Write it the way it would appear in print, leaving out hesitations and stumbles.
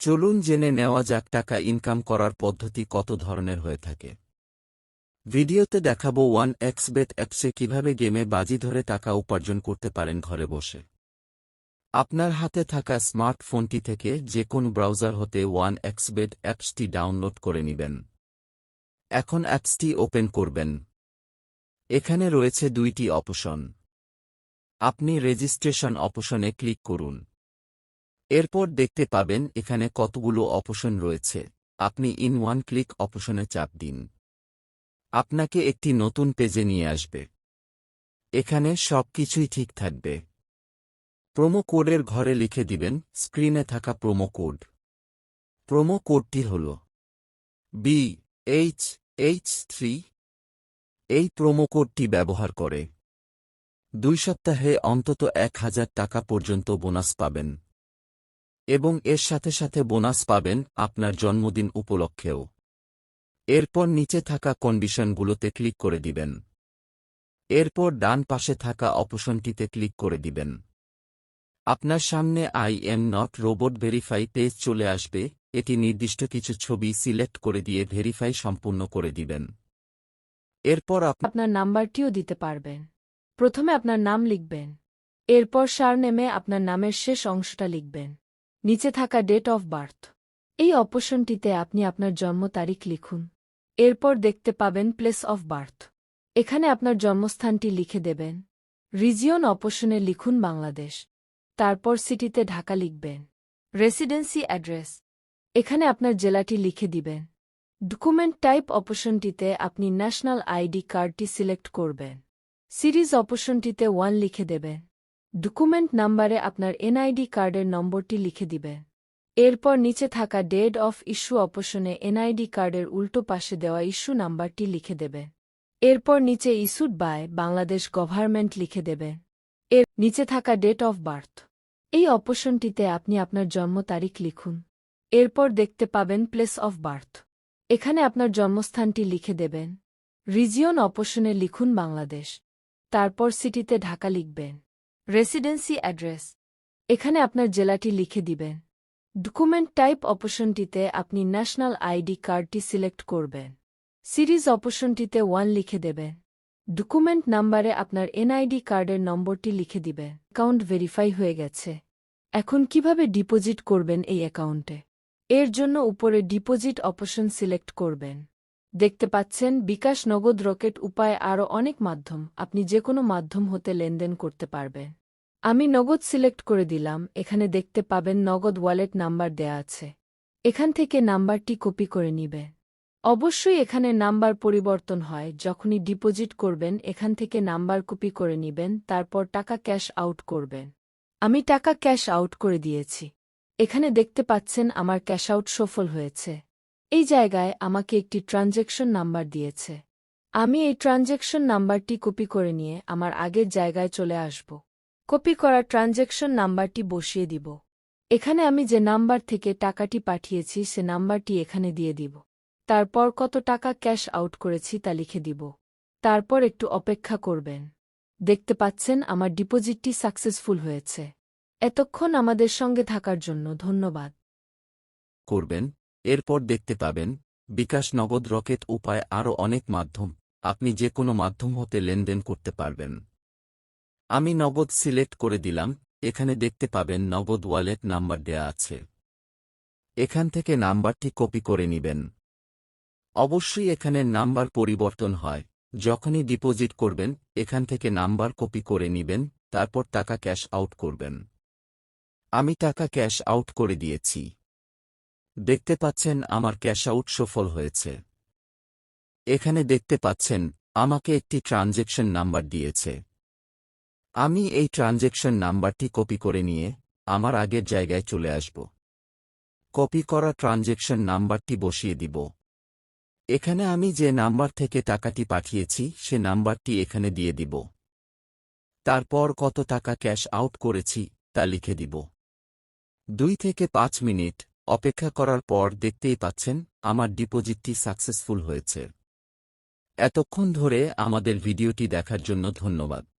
চলুন জেনে নেওয়া যাক টাকা ইনকাম করার পদ্ধতি কত ধরনের হয়ে থাকে। ভিডিওতে দেখাবো 1xBet অ্যাপসে কিভাবে গেমে বাজি ধরে টাকা উপার্জন করতে পারেন ঘরে বসে। আপনার হাতে থাকা স্মার্টফোনটি থেকে যে কোন ব্রাউজার হতে 1xBet অ্যাপসটি ডাউনলোড করে নেবেন। এখন অ্যাপসটি ওপেন করবেন। এখানে রয়েছে দুইটি অপশন। আপনি রেজিস্ট্রেশন অপশনে ক্লিক করুন। এরপর দেখতে পাবেন এখানে কতগুলো অপশন রয়েছে। আপনি ইন ওয়ান ক্লিক অপশনে চাপ দিন। আপনাকে একটি নতুন পেজে নিয়ে আসবে। এখানে সবকিছুই ঠিক থাকবে। প্রোমো কোডের ঘরে লিখে দিবেন স্ক্রিনে থাকা প্রোমো কোড। প্রোমো কোডটি হল BHH3। এই প্রোমো কোডটি ব্যবহার করে 2 সপ্তাহে অন্তত 1000 টাকা পর্যন্ত বোনাস পাবেন এবং এর সাথে সাথে বোনাস পাবেন আপনার জন্মদিন উপলক্ষেও। এরপর নিচে থাকা কন্ডিশনগুলোতে ক্লিক করে দিবেন। এরপর ডান পাশে থাকা অপশনটিতে ক্লিক করে দিবেন। আপনার সামনে I am not robot verify page চলে আসবে। এটি নির্দিষ্ট কিছু ছবি সিলেক্ট করে দিয়ে ভেরিফাই সম্পূর্ণ করে দিবেন। এরপর আপনার নাম্বারটিও দিতে পারবেন। প্রথমে আপনার নাম লিখবেন। এরপর সারনেমে আপনার নামের শেষ অংশটা লিখবেন। নিচে থাকা ডেট অফ বার্থ। এই অপশনটিতে আপনি আপনার জন্ম তারিখ লিখুন। এরপর দেখতে পাবেন প্লেস অফ বার্থ। এখানে আপনার জন্মস্থানটি লিখে দেবেন। রিজিয়ন অপশনে লিখুন বাংলাদেশ। তারপর সিটিতে ঢাকা লিখবেন। Residency address. এখানে আপনার জেলাটি লিখে দিবেন। ডকুমেন্ট টাইপ অপশনটিতে আপনি ন্যাশনাল আইডি কার্ডটি সিলেক্ট করবেন। সিরিজ অপশনটিতে 1 লিখে দেবেন। ডকুমেন্ট নাম্বারে আপনার এনআইডি কার্ডের নম্বরটি লিখে দিবেন। এরপর নিচে থাকা ডেট অফ ইস্যু অপশনে এনআইডি কার্ডের উল্টো পাশে দেওয়া ইস্যু নাম্বারটি লিখে দেবেন। এরপর নিচে ইস্যুড বাই বাংলাদেশ গভর্নমেন্ট লিখে দেবেন। এর নিচে থাকা ডেট অফ বার্থ। এই অপশনটিতে আপনি আপনার জন্ম তারিখ লিখুন। এরপর দেখতে পাবেন প্লেস অফ বার্থ। এখানে আপনার জন্মস্থানটি লিখে দেবেন। রিজিয়ন অপশনে লিখুন বাংলাদেশ। তারপর সিটিতে ঢাকা লিখবেন। Residency address. এখানে আপনার জেলাটি লিখে দিবেন। ডকুমেন্ট টাইপ অপশনটিতে আপনি ন্যাশনাল আইডি কার্ডটি সিলেক্ট করবেন। সিরিজ অপশনটিতে 1 লিখে দেবেন। ডকুমেন্ট নাম্বারে আপনার এনআইডি কার্ডের নম্বরটি লিখে দিবেন। অ্যাকাউন্ট ভেরিফাই হয়ে গেছে। এখন কিভাবে ডিপোজিট করবেন এই অ্যাকাউন্টে? এর জন্য উপরে ডিপোজিট অপশন সিলেক্ট করবেন। দেখতে পাচ্ছেন বিকাশ, নগদ, রকেট উপায়ে আরও অনেক মাধ্যম। আপনি যে কোনো মাধ্যম হতে লেনদেন করতে পারবেন। আমি নগদ সিলেক্ট করে দিলাম। এখানে দেখতে পাবেন নগদ ওয়ালেট নাম্বার দেয়া আছে। এখান থেকে নাম্বারটি কপি করে নিবে। অবশ্যই এখানে নাম্বার পরিবর্তন হয়। যখনই ডিপোজিট করবেন এখান থেকে নাম্বার কপি করে নিবেন। তারপর টাকা ক্যাশ আউট করবেন। আমি টাকা ক্যাশ আউট করে দিয়েছি। এখানে দেখতে পাচ্ছেন আমার ক্যাশ আউট সফল হয়েছে। এই জায়গায় আমাকে একটি ট্রানজ্যাকশন নাম্বার দিয়েছে। আমি এই ট্রানজ্যাকশন নাম্বারটি কপি করে নিয়ে আমার আগের জায়গায় চলে আসব। কপি করা ট্রানজ্যাকশন নাম্বারটি বসিয়ে দিব। এখানে আমি যে নাম্বার থেকে টাকাটি পাঠিয়েছি সে নাম্বারটি এখানে দিয়ে দিব। তারপর কত টাকা ক্যাশ আউট করেছি তা লিখে দিব। তারপর একটু অপেক্ষা করবেন। দেখতে পাচ্ছেন আমার ডিপোজিটটি সাকসেসফুল হয়েছে। এতক্ষণ আমাদের সঙ্গে থাকার জন্য ধন্যবাদ। করবেন। এরপর দেখতে পাবেন বিকাশ, নগদ, রকেট উপায় আরও অনেক মাধ্যম। আপনি যে কোনো মাধ্যম হতে লেনদেন করতে পারবেন। আমি নগদ সিলেক্ট করে দিলাম। এখানে দেখতে পাবেন নগদ ওয়ালেট নাম্বার দেয়া আছে। এখান থেকে নাম্বারটি কপি করে নিবেন। অবশ্যই এখানে নাম্বার পরিবর্তন হয়। যখনই ডিপোজিট করবেন এখান থেকে নাম্বার কপি করে নিবেন। তারপর টাকা ক্যাশ আউট করবেন। আমি টাকা ক্যাশ আউট করে দিয়েছি। দেখতে পাচ্ছেন আমার ক্যাশ আউট সফল হয়েছে। এখানে দেখতে পাচ্ছেন আমাকে একটি ট্রানজ্যাকশন নাম্বার দিয়েছে। আমি এই ট্রানজ্যাকশন নাম্বারটি কপি করে নিয়ে আমার আগের জায়গায় চলে আসব। কপি করা ট্রানজ্যাকশন নাম্বারটি বসিয়ে দিব। এখানে আমি যে নাম্বার থেকে টাকাটি পাঠিয়েছি সে নাম্বারটি এখানে দিয়ে দিব। তারপর কত টাকা ক্যাশ আউট করেছি তা লিখে দিব। 2 থেকে 5 মিনিট অপেক্ষা করার পর দেখতেই পাচ্ছেন আমার ডিপোজিটটি সাকসেসফুল হয়েছে। এতক্ষণ ধরে আমাদের ভিডিওটি দেখার জন্য ধন্যবাদ।